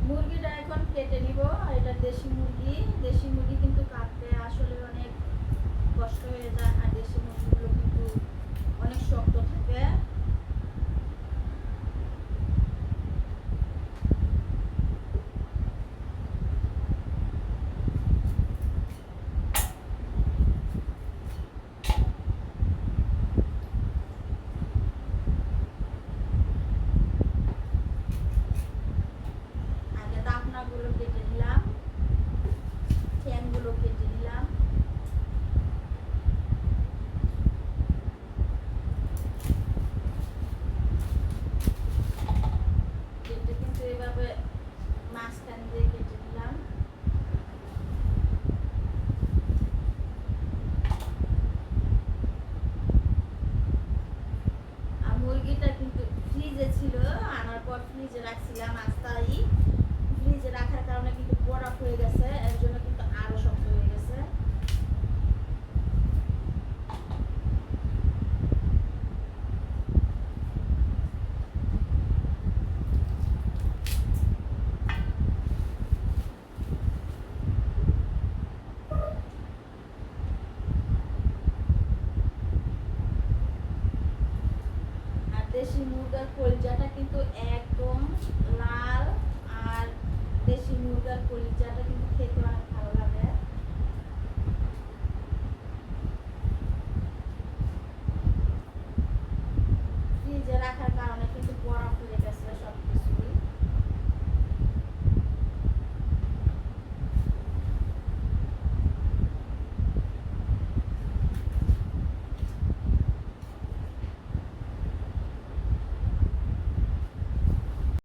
মুরগিটা এখন কেটে নিব। এটা দেশি মুরগি। দেশি মুরগি কিন্তু কাটতে আসলে অনেক কষ্ট হয়ে যায়, আর দেশি মুরগিগুলো কিন্তু অনেক শক্ত থাকে। আগে দাপনাগুলো কেটে নিলাম, ঠ্যাংগুলো কেটে নিলাম। কেটে কিন্তু এভাবে মাঝখান দিয়ে কেটে নিলাম। আর মুরগিটা কিন্তু ফ্রিজে ছিল, আনার পর ফ্রিজে রাখছিলাম। আস্তাই ফ্রিজে রাখার কারণে কিন্তু বরফ হয়ে গেছে, এর জন্য কিন্তু আরো শক্ত হয়ে গেছে। আর দেশি মুরগার কলিজাটা কিন্তু এক